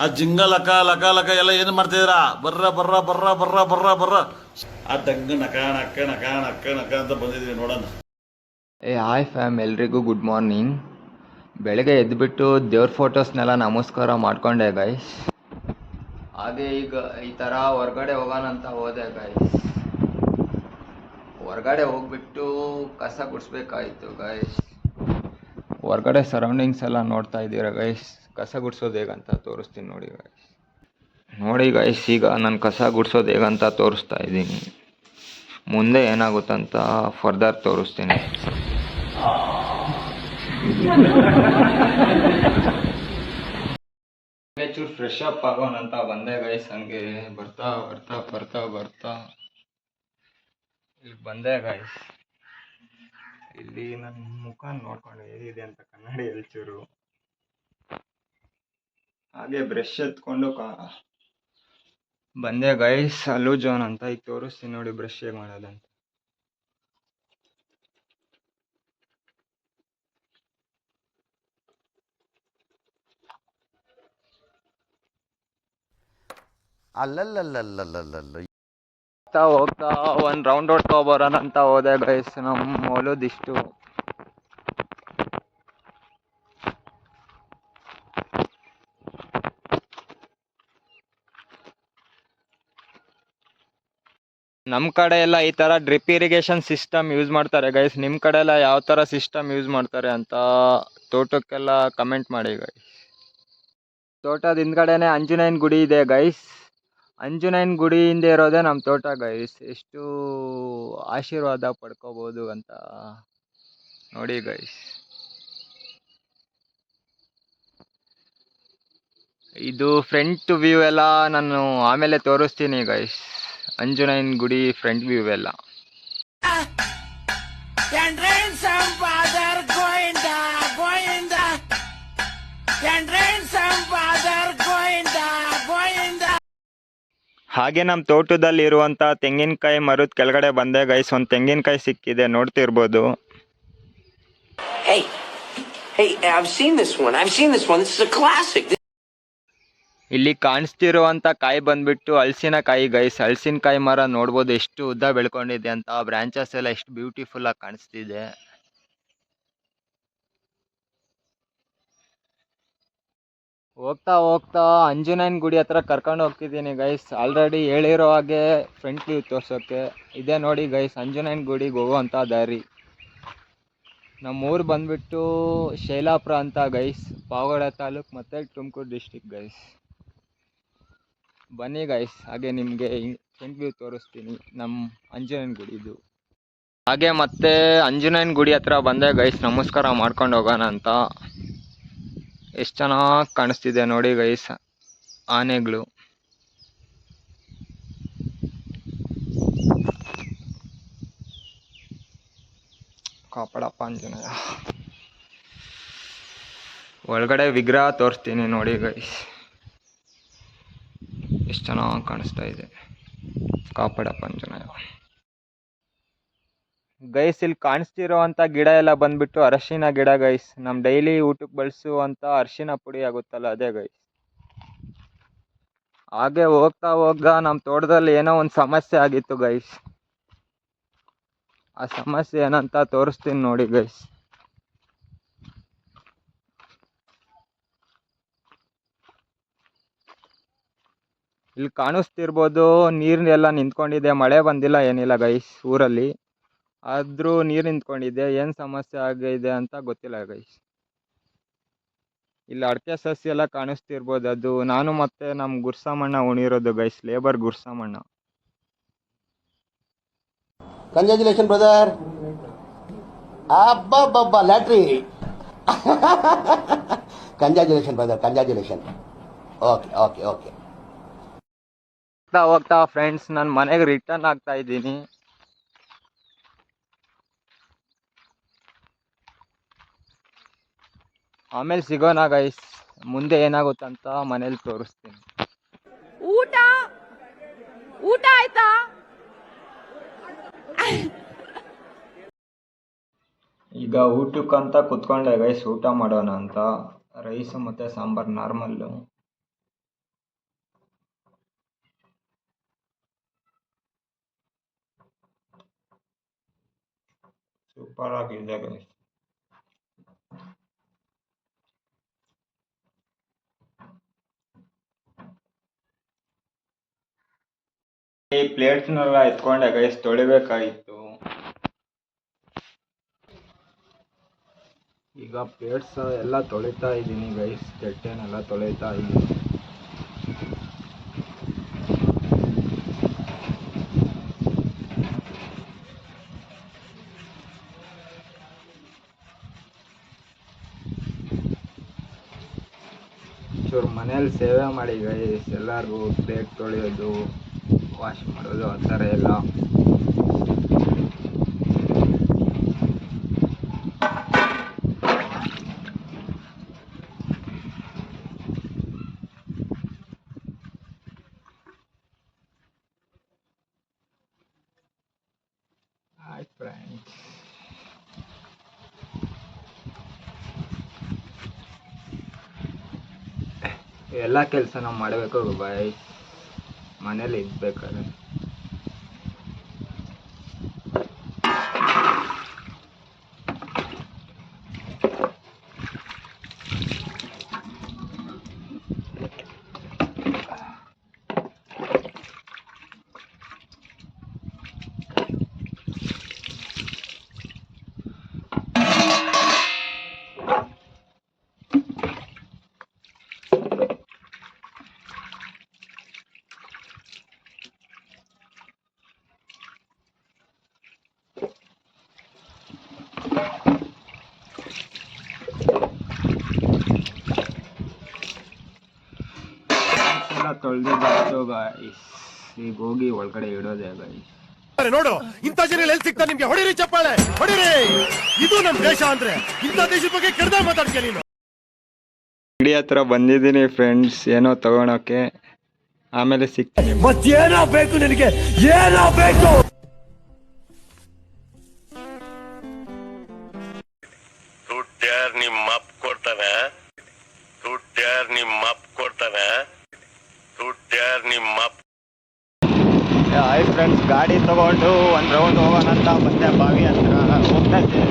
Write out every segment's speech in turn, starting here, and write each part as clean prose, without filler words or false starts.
ಆ ಜಿಂಗ ಲಕ ಲಕ ಲಕ ಎಲ್ಲ ಏನು ಮಾಡ್ತಿದ್ದೀರಾ? ಬರ್ರ ಬರ್ರ ಬರ್ರ ಬರ್ರ ಬರ್ರ ಬರ್ರ. ಆ ಡಂಗ ನಕ ನಕ್ಕ ನಕ ನಕ್ಕ ನಕ ಅಂತ ಬಂದಿದ್ದೀವಿ ನೋಡೋಣ. ಹಾಯ್ ಫ್ಯಾಮ್, ಎಲ್ರಿಗೂ ಗುಡ್ ಮಾರ್ನಿಂಗ್. ಬೆಳಗ್ಗೆ ಎದ್ದುಬಿಟ್ಟು ದೇವ್ರ ಫೋಟೋಸ್ನೆಲ್ಲ ನಮಸ್ಕಾರ ಮಾಡಿಕೊಂಡೆ ಗೈಸ್. ಹಾಗೆ ಈಗ ಈ ಥರ ಹೊರಗಡೆ ಹೋಗೋಣ ಅಂತ ಹೋದೆ ಗೈಸ್. ಹೊರಗಡೆ ಹೋಗ್ಬಿಟ್ಟು ಕಸ ಗುಡಿಸ್ಬೇಕಾಯಿತು ಗೈಸ್. ಹೊರಗಡೆ ಸರೌಂಡಿಂಗ್ಸ್ ಎಲ್ಲ ನೋಡ್ತಾ ಇದ್ದೀರಾ ಗೈಸ್. ಕಸ ಗುಡಿಸೋದು ಹೇಗಂತ ತೋರಿಸ್ತೀನಿ ನೋಡಿ ಗೈಸ್. ನೋಡಿ ಗೈಸ್, ಈಗ ನಾನು ಕಸ ಗುಡಿಸೋದು ಹೇಗಂತ ತೋರಿಸ್ತಾ ಇದ್ದೀನಿ. ಮುಂದೆ ಏನಾಗುತ್ತಂತ ಫರ್ದರ್ ತೋರಿಸ್ತೀನಿ. ಚೂರು ಫ್ರೆಶ್ ಅಪ್ ಆಗೋಣ ಅಂತ ಬಂದೆ ಗೈಸ್. ಹಂಗೆ ಬರ್ತಾ ಬರ್ತಾ ಬರ್ತಾ ಬರ್ತಾ ಇಲ್ಲಿ ಬಂದೆ ಗೈಸ್. ಇಲ್ಲಿ ನನ್ನ ಮುಖ ನೋಡ್ಕೊಂಡು ಹೇಗಿದೆ ಅಂತ ಕನ್ನಡಿ ಚೂರು. ಹಾಗೆ ಬ್ರಷ್ ಎತ್ಕೊಂಡು ಬಂದೆ ಗೈಸ್. ಅಲ್ಲೂ ಜೋನ್ ಅಂತ ಈಗ ತೋರಿಸ್ತೀನಿ ನೋಡಿ ಬ್ರಷ್ ಹೇಗೆ ಮಾಡೋದಂತ. ಅಲ್ಲಲ್ಲಲ್ಲಲ್ಲಲ್ಲಲ್ಲ ಹೋಗ್ತಾ ಒಂದು ರೌಂಡ್ ಹೊಡ್ಕೊಬರೋಣ ಅಂತ ಹೋದೆ ಗೈಸ್. ನಮ್ಮ ಹೊಲದಿಷ್ಟು ನಮ್ಮ ಕಡೆ ಎಲ್ಲ ಈ ಥರ ಡ್ರಿಪ್ ಇರಿಗೇಷನ್ ಸಿಸ್ಟಮ್ ಯೂಸ್ ಮಾಡ್ತಾರೆ ಗೈಸ್. ನಿಮ್ಮ ಕಡೆ ಎಲ್ಲ ಯಾವ ಥರ ಸಿಸ್ಟಮ್ ಯೂಸ್ ಮಾಡ್ತಾರೆ ಅಂತ ತೋಟಕ್ಕೆಲ್ಲ ಕಮೆಂಟ್ ಮಾಡಿ ಗೈಸ್. ತೋಟದ ಹಿಂದ್ಗಡೆನೆ ಆಂಜನೇಯನ ಗುಡಿ ಇದೆ ಗೈಸ್. ಆಂಜನೇಯನ ಗುಡಿ ಹಿಂದೆ ಇರೋದೇ ನಮ್ಮ ತೋಟ ಗೈಸ್. ಎಷ್ಟು ಆಶೀರ್ವಾದ ಪಡ್ಕೋಬೋದು ಅಂತ ನೋಡಿ ಗೈಸ್. ಇದು ಫ್ರಂಟ್ ವ್ಯೂ ಎಲ್ಲ ನಾನು ಆಮೇಲೆ ತೋರಿಸ್ತೀನಿ ಗೈಸ್. ಆಂಜನೇಯನ ಗುಡಿ ಫ್ರಂಟ್ ವ್ಯೂ ಎಲ್ಲ. ಹಾಗೆ ನಮ್ಮ ತೋಟದಲ್ಲಿ ಇರುವಂಥ ತೆಂಗಿನಕಾಯಿ ಮರದ ಕೆಳಗಡೆ ಬಂದೆ ಗೈಸ್. ಒಂದು ತೆಂಗಿನಕಾಯಿ ಸಿಕ್ಕಿದೆ, ನೋಡ್ತಿರ್ಬೋದು. ಇಲ್ಲಿ ಕಾಣಿಸ್ತಿರುವಂಥ ಕಾಯಿ ಬಂದ್ಬಿಟ್ಟು ಹಲಸಿನಕಾಯಿ ಗೈಸ್. ಹಲಸಿನಕಾಯಿ ಮರ ನೋಡ್ಬೋದು ಎಷ್ಟು ಉದ್ದ ಬೆಳ್ಕೊಂಡಿದೆ ಅಂತ. ಬ್ರಾಂಚಸ್ ಎಲ್ಲ ಎಷ್ಟು ಬ್ಯೂಟಿಫುಲ್ ಆಗಿ ಕಾಣಿಸ್ತಿದೆ. ಹೋಗ್ತಾ ಹೋಗ್ತಾ ಆಂಜನೇಯನ ಗುಡಿ ಹತ್ರ ಕರ್ಕೊಂಡು ಹೋಗ್ತಿದ್ದೀನಿ ಗೈಸ್. ಆಲ್ರೆಡಿ ಹೇಳಿರೋ ಹಾಗೆ ಫ್ರಂಟ್ ವ್ಯೂ ತೋರ್ಸೋಕ್ಕೆ ಇದೆ ನೋಡಿ ಗೈಸ್. ಆಂಜನೇಯನ ಗುಡಿಗೆ ಹೋಗುವಂಥ ದಾರಿ. ನಮ್ಮೂರು ಬಂದ್ಬಿಟ್ಟು ಶೈಲಾಪುರ ಅಂತ ಗೈಸ್. ಪಾವಗಡ ತಾಲೂಕು ಮತ್ತು ತುಮಕೂರು ಡಿಸ್ಟಿಕ್ ಗೈಸ್. ಬನ್ನಿ ಗೈಸ್, ಹಾಗೆ ನಿಮಗೆ ಫ್ರಂಟ್ ವ್ಯೂ ತೋರಿಸ್ತೀನಿ ನಮ್ಮ ಆಂಜನೇಯನ ಗುಡಿದು. ಹಾಗೆ ಮತ್ತೆ ಆಂಜನೇಯನ ಗುಡಿ ಹತ್ರ ಬಂದೆ ಗೈಸ್. ನಮಸ್ಕಾರ ಮಾಡ್ಕೊಂಡು ಹೋಗೋಣ ಅಂತ. ಎಷ್ಟು ಚೆನ್ನಾಗಿ ಕಾಣಿಸ್ತಿದೆ ನೋಡಿ ಗೈಸ್ ಆನೆಗಳು. ಕಾಪಾಡಪ್ಪ ಆಂಜನೇಯ. ಒಳಗಡೆ ವಿಗ್ರಹ ತೋರಿಸ್ತೀನಿ ನೋಡಿ ಗೈಸ್. ಎಷ್ಟು ಚೆನ್ನಾಗಿ ಕಾಣಿಸ್ತಾ ಇದೆ. ಕಾಪಾಡಪ್ಪ ಆಂಜನೇಯ. ಗೈಸ್, ಇಲ್ಲಿ ಕಾಣಿಸ್ತಿರೋವಂಥ ಗಿಡ ಎಲ್ಲ ಬಂದ್ಬಿಟ್ಟು ಅರಶಿನ ಗಿಡ ಗೈಸ್. ನಮ್ಮ ಡೈಲಿ ಊಟಕ್ಕೆ ಬಳಸುವಂಥ ಅರಿಶಿನ ಪುಡಿ ಆಗುತ್ತಲ್ಲ, ಅದೇ ಗೈಸ್. ಹಾಗೆ ಹೋಗ್ತಾ ಹೋಗ್ತಾ ನಮ್ಮ ತೋಟದಲ್ಲಿ ಏನೋ ಒಂದು ಸಮಸ್ಯೆ ಆಗಿತ್ತು ಗೈಸ್. ಆ ಸಮಸ್ಯೆ ಏನಂತ ತೋರಿಸ್ತೀನಿ ನೋಡಿ ಗೈಸ್. ಇಲ್ಲಿ ಕಾಣಿಸ್ತಿರ್ಬೋದು ನೀರೆಲ್ಲ ನಿಂತ್ಕೊಂಡಿದೆ. ಮಳೆ ಬಂದಿಲ್ಲ ಏನಿಲ್ಲ ಗೈಸ್ ಊರಲ್ಲಿ, ಆದರೂ ನೀರು ನಿಂತ್ಕೊಂಡಿದೆ. ಏನು ಸಮಸ್ಯೆ ಆಗಿದೆ ಅಂತ ಗೊತ್ತಿಲ್ಲ ಗೈಸ್. ಇಲ್ಲಿ ಅಡಿಕೆ ಸಸಿ ಎಲ್ಲ ಕಾಣಿಸ್ತಿರ್ಬೋದು. ಅದು ನಾನು ಮತ್ತೆ ನಮ್ಮ ಗುರ್ಸಮಣ್ಣ ಉಣಿರೋದು guys. Labour Gursamanna. Congratulation brother. ಅಬ್ಬಬ್ಬಬ್ಬ lottery. Congratulation brother, congratulation. Okay okay okay. ಹೋಗ್ತಾ ಹೋಗ್ತಾ ಫ್ರೆಂಡ್ಸ್ ನಾನು ಮನೆಗೆ ರಿಟರ್ನ್ ಆಗ್ತಾ ಇದ್ದೀನಿ. ಆಮೇಲೆ ಸಿಗೋಣ ಗೈಸ್. ಮುಂದೆ ಏನಾಗುತ್ತಂತ ಮನೇಲಿ ತೋರಿಸ್ತೀನಿ. ಊಟ ಊಟ ಆಯ್ತಾ? ಈಗ ಊಟಕ್ಕಂತ ಕುತ್ಕೊಂಡೆ ಗೈಸ್. ಊಟ ಮಾಡೋಣ ಅಂತ. ರೈಸು ಮತ್ತು ಸಾಂಬಾರು ನಾರ್ಮಲ್ಲು. ಸೂಪರ್ ಆಗಿದೆ ಗೈಸ್. ಈ ಪ್ಲೇಟ್ಸ್ನೆಲ್ಲ ಎತ್ಕೊಂಡೆ ಗೈಸ್, ತೊಳಿಬೇಕಾಗಿತ್ತು. ಈಗ ಪ್ಲೇಟ್ಸ್ ಎಲ್ಲ ತೊಳಿತಾ ಇದ್ದೀನಿ ಗೈಸ್, ತಟ್ಟೆನೆಲ್ಲ ತೊಳಿತಾ ಇದ್ದೀನಿ. ಚೂರು ಮನೇಲಿ ಸೇವೆ ಮಾಡಿ ಗೈಸ್, ಎಲ್ಲರಿಗೂ ಪ್ಲೇಟ್ ತೊಳೆಯೋದು, ವಾಶ್ ಮಾಡೋದು ಆ ಥರ ಎಲ್ಲ. ಹಾಯ್ ಫ್ರೆಂಡ್ಸ್, ಎಲ್ಲ ಕೆಲಸ ನಾವು ಮಾಡಬೇಕು ಬಾಯ್, ಮನೇಲಿ ಇದ್ಬೇಕಾದ್ರೆ. ಎಲ್ಲ ತೊಳೆದಿದ್ದಾಯ್ತು ಗಾಯ್ಸ್, ಈಗ ಹೋಗಿ ಒಳಗಡೆ ಇಡೋದೇ ಗಾಯ್ಸ್. ನೋಡು, ಇಂಥ ಜನ ಎಲ್ಲಿ ಸಿಗ್ತಾರೆ ನಿಮ್ಗೆ? ಹೊಡಿರಿ ಚಪ್ಪಾಳೆ, ಹೊಡಿರಿ. ಇದು ನಮ್ ದೇಶ ಅಂದ್ರೆ, ಇಂಥ ದೇಶದ ಬಗ್ಗೆ ಕೆಡ್ದ ಮಾತಾಡ್ತೀಯ ನೀನು. ಅಂಗಡಿ ಹತ್ರ ಬಂದಿದ್ದೀನಿ ಫ್ರೆಂಡ್ಸ್, ಏನೋ ತಗೊಳಕ್ಕೆ, ಆಮೇಲೆ ಸಿಗ್ತೀನಿ. ಮತ್ತೇನೋ ಬೇಕು ನಿನಗೆ? ಏನೋ ಬೇಕು? ದುಡ್ಡ್ಯಾರ್ ನಿಮ್ಮ ಅಪ್ಪ ಕೊಡ್ತಾನೆ, ದುಡ್ಡ್ಯಾರ್ ನಿಮ್ಮ ಅಪ್ಪ ಕೊಡ್ತಾನೆ, ದುಡ್ಡ್ಯಾರ್ ನಿಮ್ಮ ಅಪ್ಪ. ಹಾಯ್ ಫ್ರೆಂಡ್ಸ್, ಗಾಡಿ ತಗೊಂಡು ಒಂದು ರೌಂಡ್ ಹೋಗೋಣ ಅಂತ ಬಂದೆ, ಬಾವಿ ಹತ್ರ ಹೋಗ್ತಾ ಇದ್ದೀನಿ.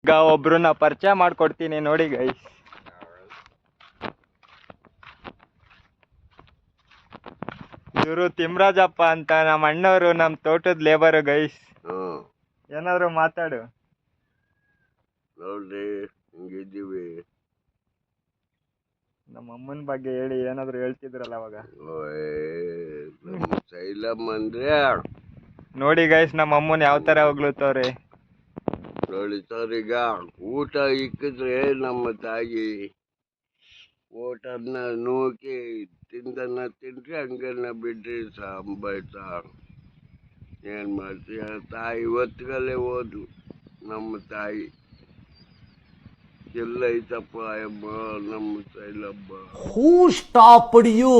ಈಗ ಒಬ್ರನ್ನ ಪರಿಚಯ ಮಾಡ್ಕೊಡ್ತೀನಿ ನೋಡಿ ಗೈಸ್. ಇವರು ತಿಮ್ರಾಜಪ್ಪ ಅಂತ, ನಮ್ಮ ಅಣ್ಣವರು, ನಮ್ಮ ತೋಟದ ಲೇಬರು ಗೈಸ್. ಏನಾದ್ರು ಮಾತಾಡು. ನೋಡ್ರಿ ಹಿಂಗಿದ್ದೀವಿ. ನಮ್ಮ ಅಮ್ಮನ ಬಗ್ಗೆ ಹೇಳಿ, ಏನಾದ್ರು ಹೇಳ್ತಿದ್ರಲ್ಲ ಅವಾಗ. ಶೈಲಮ್ಮ ಅಂದ್ರೆ ನೋಡಿ ಗೈಸ್, ನಮ್ಮ ಅಮ್ಮನ ಯಾವ ತರ ಹೋಗ್ಲತ್ತವ್ರೆ ನೋಡಿ ಸರ್. ಈಗ ಊಟ ಇಕ್ಕಿದ್ರೆ ನಮ್ಮ ತಾಯಿ ಊಟನ್ನ ನೂಕಿ ತಿಂದನ್ನ ತಿನ್ರಿ, ಹಂಗನ್ನ ಬಿಡ್ರಿ ಸಾಂಬಾಯ್ತ. ಏನ್ ಮಾಡ್ತೀಯ, ತಾಯಿ ಹೊತ್ಗಲ್ಲೇ ಹೋದ್ಲು ನಮ್ಮ ತಾಯಿ. ಎಲ್ಲೈತಪ್ಪ ಅಮ್ಮ ನಮ್ಮ ಶೈಲಮ್ಮ. ಹೂ ಸ್ಟಾಪ್ಡ್ ಯು?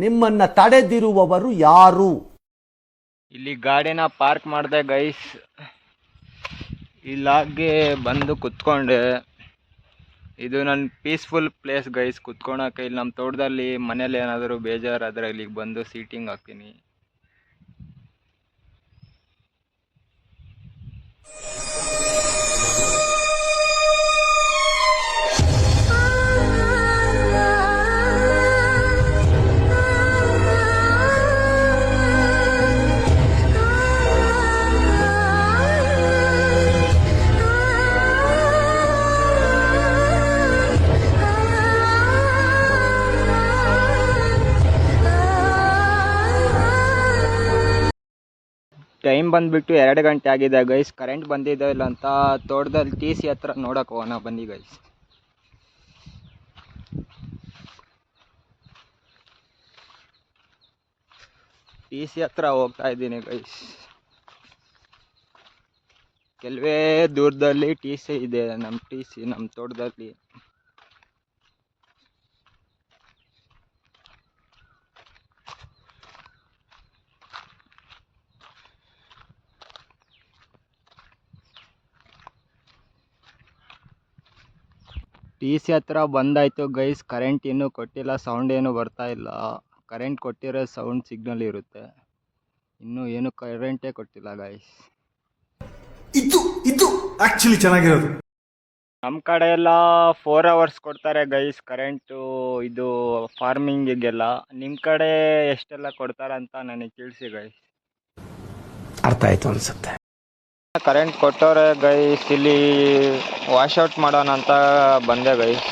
ನಿಮ್ಮನ್ನ ತಡೆದಿರುವವರು ಯಾರು? ಇಲ್ಲಿ ಗಾಡಿನ ಪಾರ್ಕ್ ಮಾಡಿದೆ ಗೈಸ್, ಇಲ್ಲಾಗೆ ಬಂದು ಕುತ್ಕೊಂಡೆ. ಇದು ನನ್ನ ಪೀಸ್ಫುಲ್ ಪ್ಲೇಸ್ ಗೈಸ್ ಕುತ್ಕೊಳಕ್ಕೆ. ಇಲ್ಲಿ ನಮ್ಮ ತೋಟದಲ್ಲಿ ಮನೇಲಿ ಏನಾದರೂ ಬೇಜಾರಾದರೆ ಇಲ್ಲಿಗೆ ಬಂದು ಸೀಟಿಂಗ್ ಹಾಕ್ತೀನಿ. ಟೈಮ್ ಬಂದುಬಿಟ್ಟು 2 ಗಂಟೆ ಆಗಿದೆ ಗೈಸ್. ಕರೆಂಟ್ ಬಂದಿದೆ ಇಲ್ಲ ಅಂತ ತೋಟದಲ್ಲಿ TC ಹತ್ರ ನೋಡಕ್ಕೆ ಹೋಗೋಣ ಬನ್ನಿ ಗೈಸ್. TC ಹತ್ರ ಹೋಗ್ತಾ ಇದ್ದೀನಿ ಗೈಸ್. ಕೆಲವೇ ದೂರದಲ್ಲಿ TC ಇದೆ, ನಮ್ಮ TC ನಮ್ಮ ತೋಟದಲ್ಲಿ. TC ಹತ್ರ ಬಂದಾಯಿತು ಗೈಸ್. ಕರೆಂಟ್ ಇನ್ನೂ ಕೊಟ್ಟಿಲ್ಲ, ಸೌಂಡ್ ಏನೂ ಬರ್ತಾ ಇಲ್ಲ. ಕರೆಂಟ್ ಕೊಟ್ಟಿರೋ ಸೌಂಡ್ ಸಿಗ್ನಲ್ ಇರುತ್ತೆ. ಇನ್ನೂ ಏನು ಕರೆಂಟೇ ಕೊಟ್ಟಿಲ್ಲ ಗೈಸ್. ಇದು ಆಕ್ಚುಲಿ ಚೆನ್ನಾಗಿರೋದು. ನಮ್ಮ ಕಡೆ ಎಲ್ಲ 4 hours ಕೊಡ್ತಾರೆ ಗೈಸ್ ಕರೆಂಟು, ಇದು ಫಾರ್ಮಿಂಗಿಗೆಲ್ಲ. ನಿಮ್ಮ ಕಡೆ ಎಷ್ಟೆಲ್ಲ ಕೊಡ್ತಾರೆ ಅಂತ ನನಗೆ ತಿಳಿಸಿ ಗೈಸ್. ಅರ್ಥ ಆಯ್ತು ಅನ್ಸುತ್ತೆ. ಕರೆಂಟ್ ಕೊಟ್ಟವ್ರೆ ಗೈಸ್, ಇಲ್ಲಿ ವಾಶೌಟ್ ಮಾಡೋಣ ಅಂತ ಬಂದೆ ಗೈಸ್.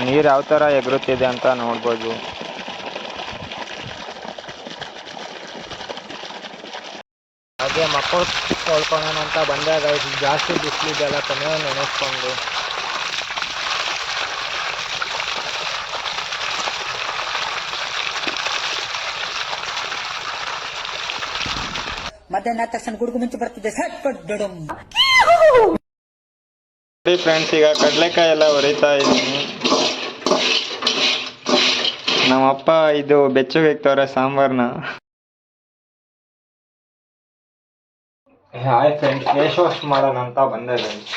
ನೀರು ಯಾವ ಥರ ಎಗರುತ್ತಿದೆ ಅಂತ ನೋಡ್ಬೋದು. ಹಾಗೆ ಮಕ್ಕಳು ತೊಳ್ಕೊಳ್ಳೋಣ ಅಂತ ಬಂದೆ ಗೈಸ್. ಜಾಸ್ತಿ ಬಿಸಿಲಿದೆಲ್ಲ ಕೊನೆ ನೆನೆಸ್ಕೊಂಡು. ಮಧ್ಯಾಹ್ನ ತಕ್ಷಣ ಗುಡುಗು ಮುಂಚೆ ಬರ್ತಿದ್ದೆ ಫ್ರೆಂಡ್ಸ್, ಈಗ ಕಡಲೆಕಾಯಿ ಎಲ್ಲ ಹೊರಿತಾ ಇದ್ದೀನಿ. ನಮ್ಮಪ್ಪ ಇದು ಬೆಚ್ಚಗೆ ಇಕ್ತವ್ರೆ ಸಾಂಬಾರ್ನ. ಹಾಯ್ ಫ್ರೆಂಡ್ಸ್, ಫೇಸ್ ವಾಶ್ ಮಾಡೋಣ ಅಂತ ಬಂದೆ ಗೈಸ್.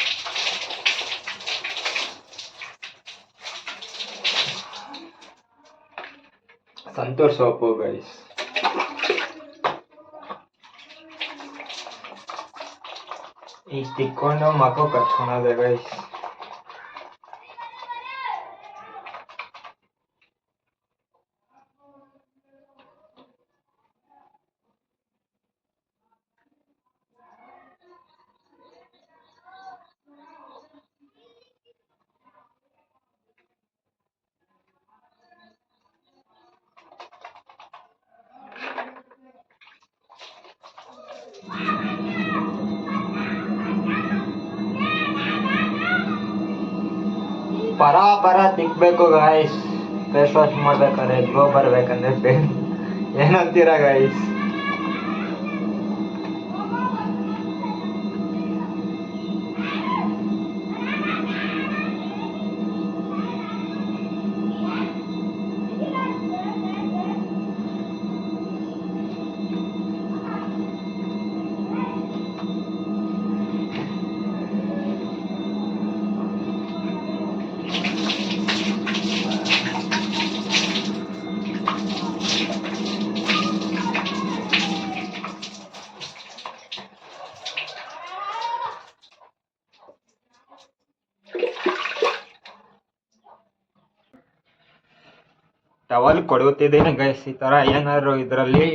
Santoor soap guys. ಈಗ ತಿಕ್ಕೊಂಡು ಮಕ್ಕಳು ಕಚ್ಕೊಳೋದೆ ಗೈಸ್. ಪರ ತಿಕ್ಬೇಕು ಗಾಯ್ಸ್. ಫೇಸ್ ವಾಶ್ ಮಾಡ್ಬೇಕಾದ್ರೆ ಗ್ಲೋ ಬರ್ಬೇಕಂದ್ರೆ ಏನಂತೀರಾ ಗಾಯ್ಸ್? Towel ಕೊಡುತ್ತಿದ್ದೀನಿ guys. ಈ ಥರ ಏನಾದ್ರು ಇದರಲ್ಲಿ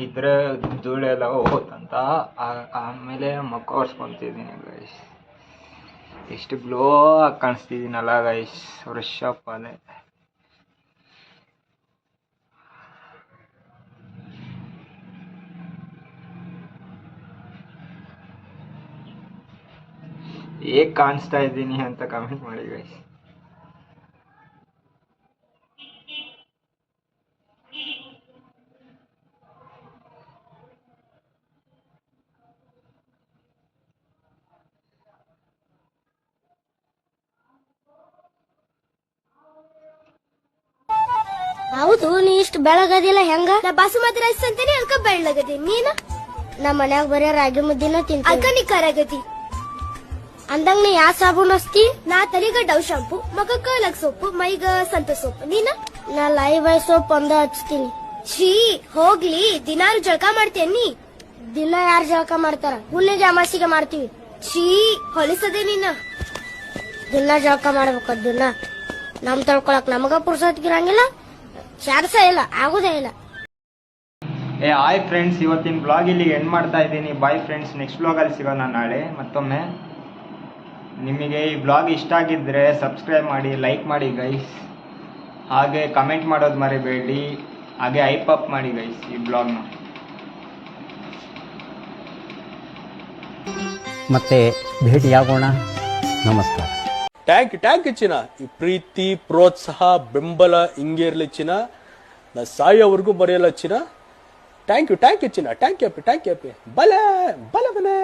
ಇದ್ರೆ ಧೂಳೆಲ್ಲ ಹೋಗುತ್ತಂತ ಆಮೇಲೆ ಮುಖ ಒರೆಸ್ಕೊತಿದ್ದೀನಿ ಗೈಸ್. ಎಷ್ಟು ಗ್ಲೋ ಆಗಿ ಕಾಣಿಸ್ತಿದ್ದೀನಲ್ಲ ಗೈಸ್, ಫ್ರೆಶ್ ಅಪ್ ಅದೇ. ಹೇಗೆ ಕಾಣಿಸ್ತಾ ಇದ್ದೀನಿ ಅಂತ ಕಮೆಂಟ್ ಮಾಡಿ ಗೈಸ್. ಹೌದು, ನೀ ಇಷ್ಟು ಬೆಳಗದಿಲ್ಲ ಹೆಂಗ? ನಾ ಬಾಸುಮತಿ ರೈಸ್ ಅಂತೀನಿ, ಅದಕ್ಕ ಬೆಳ್ಳಗದಿ. ನೀನ ನಮ್ಮ ಮನ್ಯಾಗ ಬರೀ ರಾಗಿ ಮುದ್ದಿನ ತಿಂತ, ಅದಕ್ಕ ನೀ ಕರಗದಿ. ಅಂದಂಗ ನೀ ಯಾವ ಸಾಬೂನ್ ಹಚ್ತಿ? ನಾ ತಲಿಗ ಡವ್ ಶಾಂಪು, ಮಗಕ್ಕ ಲಗ್ ಸೋಪು, ಮೈಗ ಸಂತ ಸೋಪು. ನೀನ? ನಾ ಲೈವ್ ಬಾಯ್ ಸೋಪ್ ಒಂದ ಹಚ್ತೀನಿ. ಛೀ ಹೋಗ್ಲಿ, ದಿನಾರು ಜಳಕ ಮಾಡ್ತೇನಿ? ದಿನ ಯಾರು ಜಳಕ ಮಾಡ್ತಾರ? ಹುಣ್ಣಿಗೆ ಅಮಾಸಿಗೆ ಮಾಡ್ತೀವಿ. ಛೀ ಹೊಲಿಸದೆ ನೀನ. ದಿನ ಜಳಕ ಮಾಡ್ಬೇಕು, ದಿನ. ನಮ್ ತೊಳ್ಕೊಳಕ್ ನಮಗ ಪುರ್ಸೊತ್ತಿಗಿರಂಗಿಲ್ಲ, ಚಾರ್ಸ ಇಲ್ಲ, ಆಗುದೇ ಇಲ್ಲ. ಹಾಯ್ ಫ್ರೆಂಡ್ಸ್, ಇವತ್ತಿನ ಬ್ಲಾಗ್ ಇಲ್ಲಿಗೆ ಎಂಡ್ ಮಾಡ್ತಾ ಇದ್ದೀನಿ. ಬಾಯ್ ಫ್ರೆಂಡ್ಸ್, ನೆಕ್ಸ್ಟ್ ಬ್ಲಾಗಲ್ಲಿ ಸಿಗೋಣ ನಾಳೆ ಮತ್ತೊಮ್ಮೆ. ನಿಮಗೆ ಈ ಬ್ಲಾಗ್ ಇಷ್ಟ ಆಗಿದ್ದರೆ ಸಬ್ಸ್ಕ್ರೈಬ್ ಮಾಡಿ, ಲೈಕ್ ಮಾಡಿ ಗೈಸ್. ಹಾಗೆ ಕಮೆಂಟ್ ಮಾಡೋದು ಮರಿಬೇಡಿ. ಹಾಗೆ ಹೈಪ್ ಅಪ್ ಮಾಡಿ ಗೈಸ್ ಈ ಬ್ಲಾಗ್ನ. ಮತ್ತೆ ಭೇಟಿಯಾಗೋಣ. ನಮಸ್ಕಾರ. ಟ್ಯಾಂಕ್ ಚಿನ್ನ. ಈ ಪ್ರೀತಿ, ಪ್ರೋತ್ಸಾಹ, ಬೆಂಬಲ ಹಿಂಗೆ ಇರ್ಲಿ ಚಿನ್ನ. ನಾ ಸಾಯೋವರೆಗೂ ಬರೆಯಲ್ಲ ಚಿನ್ನ. ಥ್ಯಾಂಕ್ ಯು ಚಿನ್ನ. ಥ್ಯಾಂಕ್ ಯು ಬಲೆ ಬಲೆ ಬಲೆ.